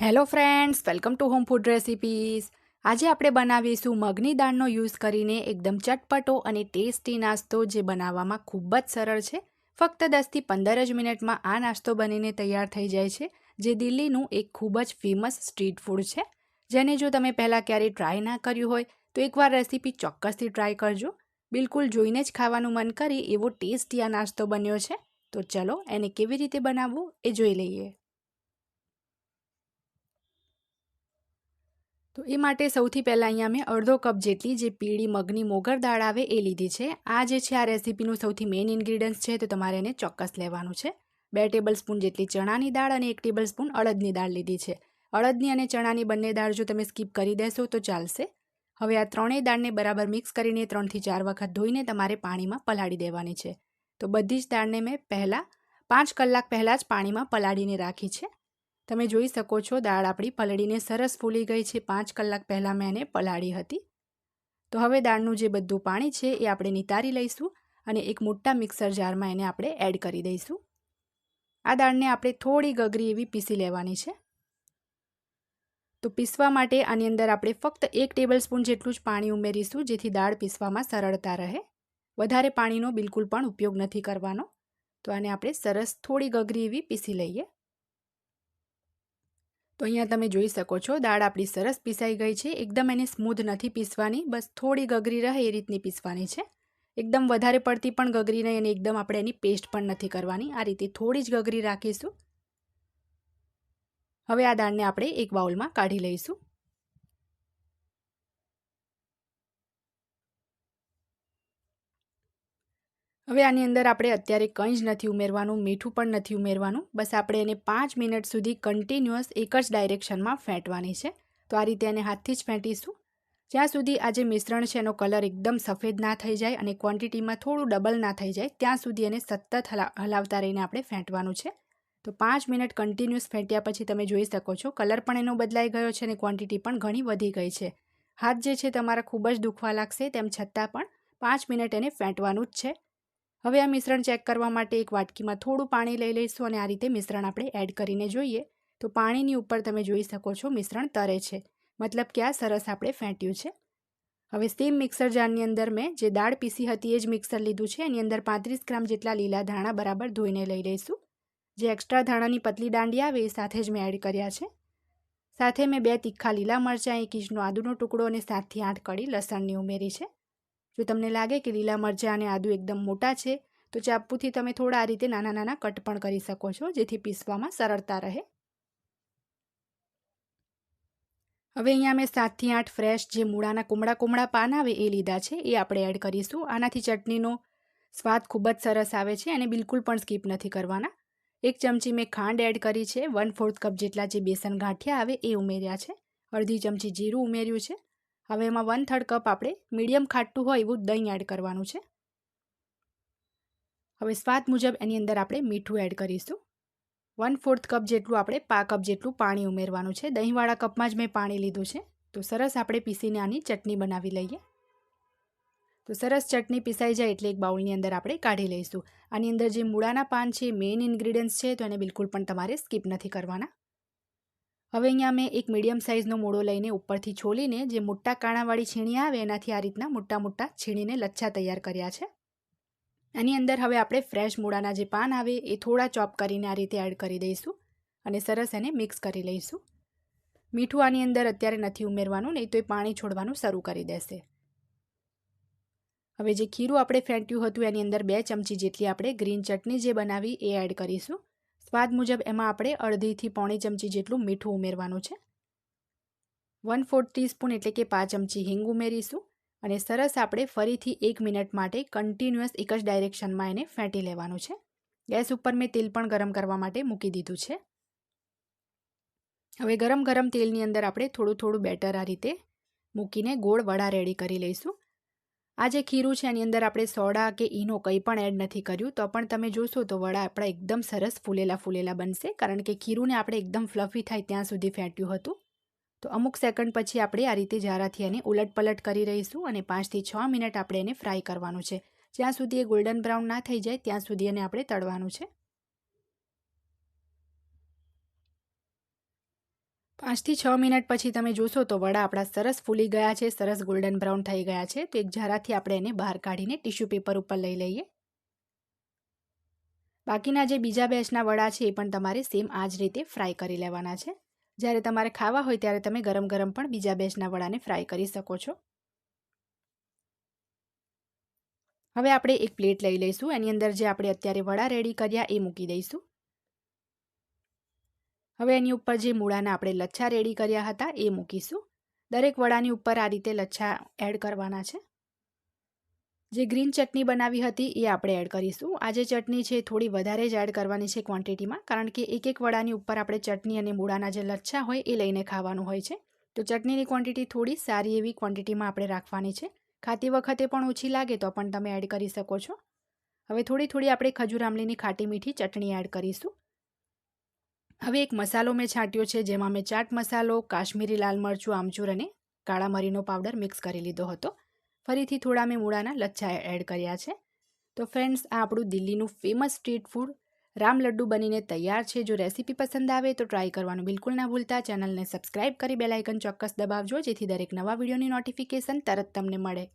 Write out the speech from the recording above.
Hello friends, welcome to home food recipes. આજે આપણે બનાવીશું મગની દાળનો યુઝ કરીને એકદમ ચટપટો અને ટેસ્ટી નાસ્તો જે બનાવવામાં ખૂબ જ સરળ છે. ફક્ત 10થી 15 જ મિનિટમાં આ નાસ્તો બનીને તૈયાર થઈ જાય છે, જે દિલ્હીનું એક ખૂબ જ ફેમસ સ્ટ્રીટ ફૂડ છે, જેને જો તમે પહેલાં ક્યારેય ટ્રાય ના કર્યું હોય તો એકવાર રેસીપી ચોક્કસથી ટ્રાય કરજો. બિલકુલ જોઈને જ ખાવાનું મન કરે એવો ટેસ્ટી આ નાસ્તો બન્યો છે. તો ચલો એને કેવી રીતે બનાવવું એ જોઈ લઈએ. તો એ માટે સૌથી પહેલાં અહીંયા મેં અડધો કપ જેટલી જે પીળી મગની મોગર દાળ આવે એ લીધી છે. આ જે છે આ રેસીપીનું સૌથી મેઇન ઇન્ગ્રીડિયન્ટ્સ છે, તો તમારે એને ચોક્કસ લેવાનું છે. 2 ટેબલ સ્પૂન જેટલી ચણાની દાળ અને 1 ટેબલ સ્પૂન અડદની દાળ લીધી છે. અડદની અને ચણાની બંને દાળ જો તમે સ્કીપ કરી દેશો તો ચાલશે. હવે આ ત્રણેય દાળને બરાબર મિક્સ કરીને 3થી 4 વખત ધોઈને તમારે પાણીમાં પલાળી દેવાની છે. તો બધી જ દાળને મેં 5 કલાક પહેલાં જ પાણીમાં પલાળીને રાખી છે. તમે જોઈ શકો છો દાળ આપણી પલળીને સરસ ફૂલી ગઈ છે. 5 કલાક પહેલાં મેં એને પલાળી હતી. તો હવે દાળનું જે બધું પાણી છે એ આપણે નિતારી લઈશું અને એક મોટા મિક્સર જારમાં એને આપણે એડ કરી દઈશું. આ દાળને આપણે થોડી ગગરી એવી પીસી લેવાની છે. તો પીસવા માટે આની અંદર આપણે ફક્ત 1 ટેબલ સ્પૂન જેટલું જ પાણી ઉમેરીશું, જેથી દાળ પીસવામાં સરળતા રહે. વધારે પાણીનો બિલકુલ પણ ઉપયોગ નથી કરવાનો. તો આને આપણે સરસ થોડી ગગરી એવી પીસી લઈએ. તો અહીંયા તમે જોઈ શકો છો દાળ આપણી સરસ પીસાઈ ગઈ છે. એકદમ એને સ્મૂધ નથી પીસવાની, બસ થોડી ગગરી રહે એ રીતની પીસવાની છે. એકદમ વધારે પડતી પણ ગગરી નહીં અને એકદમ આપણે એની પેસ્ટ પણ નથી કરવાની. આ રીતે થોડી જ ગગરી રાખીશું. હવે આ દાળને આપણે એક બાઉલમાં કાઢી લઈશું. હવે આની અંદર આપણે અત્યારે કંઈ જ નથી ઉમેરવાનું, મીઠું પણ નથી ઉમેરવાનું. બસ આપણે એને 5 મિનિટ સુધી કન્ટિન્યુઅસ એક જ ડાયરેક્શનમાં ફેંટવાની છે. તો આ રીતે એને હાથથી જ ફેંટીશું જ્યાં સુધી આ જે મિશ્રણ છે એનો કલર એકદમ સફેદ ના થઈ જાય અને ક્વોન્ટિટીમાં થોડું ડબલ ના થઈ જાય ત્યાં સુધી એને સતત હલાવતા રહીને આપણે ફેંટવાનું છે. તો 5 મિનિટ કન્ટિન્યુઅસ ફેંટ્યા પછી તમે જોઈ શકો છો કલર પણ એનો બદલાઈ ગયો છે અને ક્વોન્ટિટી પણ ઘણી વધી ગઈ છે. હાથ જે છે તમારા ખૂબ જ દુખવા લાગશે, તેમ છતાં પણ 5 મિનિટ એને ફેંટવાનું જ છે. હવે આ મિશ્રણ ચેક કરવા માટે એક વાટકીમાં થોડું પાણી લઈ લઈશું અને આ રીતે મિશ્રણ આપણે એડ કરીને જોઈએ તો પાણીની ઉપર તમે જોઈ શકો છો મિશ્રણ તરે છે, મતલબ કે આ સરસ આપણે ફેંટ્યું છે. હવે સેમ મિક્સર જારની અંદર મેં જે દાળ પીસી હતી એ જ મિક્સર લીધું છે. એની અંદર 35 ગ્રામ જેટલા લીલા ધાણા બરાબર ધોઈને લઈ લઈશું. જે એક્સ્ટ્રા ધાણાની પતલી દાંડી આવે એ સાથે જ મેં એડ કર્યા છે. સાથે મેં 2 તીખા લીલા મરચાં, 1 ઇંચનો આદુનો ટુકડો અને 7થી 8 કળી લસણની ઉમેરી છે. જો તમને લાગે કે લીલા મરચાં અને આદુ એકદમ મોટા છે તો ચાપુથી તમે થોડા આ રીતે નાના નાના કટ પણ કરી શકો છો, જેથી પીસવામાં સરળતા રહે. હવે અહીંયા મેં 7થી 8 ફ્રેશ જે મૂળાના કોમળા પાન આવે એ લીધા છે, એ આપણે એડ કરીશું. આનાથી ચટણીનો સ્વાદ ખૂબ જ સરસ આવે છે અને બિલકુલ પણ સ્કીપ નથી કરવાના. 1 ચમચી મેં ખાંડ એડ કરી છે. 1/4 કપ જેટલા જે બેસન ગાંઠિયા આવે એ ઉમેર્યા છે. અડધી ચમચી જીરું ઉમેર્યું છે. હવે એમાં 1/3 કપ આપણે મીડિયમ ખાટું હોય એવું દહીં એડ કરવાનું છે. હવે સ્વાદ મુજબ એની અંદર આપણે મીઠું એડ કરીશું. 1/4 કપ જેટલું આપણે પા કપ જેટલું પાણી ઉમેરવાનું છે. દહીંવાળા કપમાં જ મેં પાણી લીધું છે. તો સરસ આપણે પીસીને આની ચટણી બનાવી લઈએ. તો સરસ ચટણી પીસાઈ જાય એટલે એક બાઉલની અંદર આપણે કાઢી લઈશું. આની અંદર જે મૂળાના પાન છે મેઇન ઇન્ગ્રીડિયન્ટ્સ છે, તો એને બિલકુલ પણ તમારે સ્કીપ નથી કરવાના. હવે અહીંયા મેં એક મીડિયમ સાઇઝનો મૂળો લઈને ઉપરથી છોલીને જે મોટા કાણાવાળી છીણી આવે એનાથી આ રીતના મોટા મોટા છીણીને લચ્છા તૈયાર કર્યા છે. આની અંદર હવે આપણે ફ્રેશ મૂળાના જે પાન આવે એ થોડા ચોપ કરીને આ રીતે એડ કરી દઈશું અને સરસ એને મિક્સ કરી લઈશું. મીઠું આની અંદર અત્યારે નથી ઉમેરવાનું, નહીં તો એ પાણી છોડવાનું શરૂ કરી દેશે. હવે જે ખીરું આપણે ફેંટ્યું હતું એની અંદર 2 ચમચી જેટલી આપણે ગ્રીન ચટણી જે બનાવી એ એડ કરીશું. સ્વાદ મુજબ એમાં આપણે અડધીથી પોણી ચમચી જેટલું મીઠું ઉમેરવાનું છે. 1/4 ટીસ્પૂન એટલે કે 5 ચમચી હિંગ ઉમેરીશું અને સરસ આપણે ફરીથી 1 મિનિટ માટે કન્ટિન્યુઅસ એક જ ડાયરેક્શનમાં એને ફેંટી લેવાનું છે. ગેસ ઉપર મેં તેલ પણ ગરમ કરવા માટે મૂકી દીધું છે. હવે ગરમ તેલની અંદર આપણે થોડું થોડું બેટર આ રીતે મૂકીને ગોળ વડા રેડી કરી લઈશું. આ જે ખીરું છે એની અંદર આપણે સોડા કે ઈનો કંઈ પણ એડ નથી કર્યું, તો પણ તમે જોશો તો વડા આપણા એકદમ સરસ ફૂલેલા બનશે, કારણ કે ખીરુંને આપણે એકદમ ફ્લફી થાય ત્યાં સુધી ફેંટ્યું હતું. તો અમુક સેકન્ડ પછી આપણે આ રીતે જારાથી એને ઉલટપલટ કરી રહીશું અને 5થી 6 મિનિટ આપણે એને ફ્રાય કરવાનું છે. જ્યાં સુધી એ ગોલ્ડન બ્રાઉન ના થઈ જાય ત્યાં સુધી એને આપણે તળવાનું છે. 5 થી 6 મિનિટ પછી તમે જોશો તો વડા આપણા સરસ ફૂલી ગયા છે, સરસ ગોલ્ડન બ્રાઉન થઈ ગયા છે. તો એક ઝારાથી આપણે એને બહાર કાઢીને ટિશ્યુ પેપર ઉપર લઈ લઈએ. બાકીના જે બીજા બેચના વડા છે એ પણ તમારે સેમ આ જ રીતે ફ્રાય કરી લેવાના છે. જ્યારે તમારે ખાવા હોય ત્યારે તમે ગરમ ગરમ પણ બીજા બેચના વડાને ફ્રાય કરી શકો છો. હવે આપણે એક પ્લેટ લઈ લઈશું. એની અંદર જે આપણે અત્યારે વડા રેડી કર્યા એ મૂકી દઈશું. હવે એની ઉપર જે મૂળાના આપણે લચ્છા રેડી કર્યા હતા એ મૂકીશું. દરેક વડાની ઉપર આ રીતે લચ્છા એડ કરવાના છે. જે ગ્રીન ચટણી બનાવી હતી એ આપણે એડ કરીશું. આ જે ચટણી છે થોડી વધારે જ એડ કરવાની છે ક્વોન્ટિટીમાં, કારણ કે એક વડાની ઉપર આપણે ચટણી અને મૂળાના જે લચ્છા હોય એ લઈને ખાવાનું હોય છે. તો ચટણીની ક્વોન્ટિટી થોડી સારી એવી ક્વોન્ટિટીમાં આપણે રાખવાની છે. ખાતી વખતે પણ ઓછી લાગે તો પણ તમે એડ કરી શકો છો. હવે થોડી આપણે ખજૂર આમલીની ખાટી મીઠી ચટણી એડ કરીશું. હવે એક મસાલો મેં છાંટ્યો છે, જેમાં મેં ચાટ મસાલો, કાશ્મીરી લાલ મરચું, આમચૂર અને કાળા મરીનો પાવડર મિક્સ કરી લીધો હતો. ફરીથી થોડા મેં મૂળાના લચ્છા એડ કર્યા છે. તો ફ્રેન્ડ્સ, આ આપણું દિલ્હીનું famous street food Ram laddu બનીને તૈયાર છે. જો રેસીપી પસંદ આવે તો ટ્રાય કરવાનું બિલકુલ ના ભૂલતા. ચેનલને સબસ્ક્રાઇબ કરી બેલ આઇકન ચોક્કસ દબાવજો, જેથી દરેક નવા વિડીયોની નોટિફિકેશન તરત તમને મળે.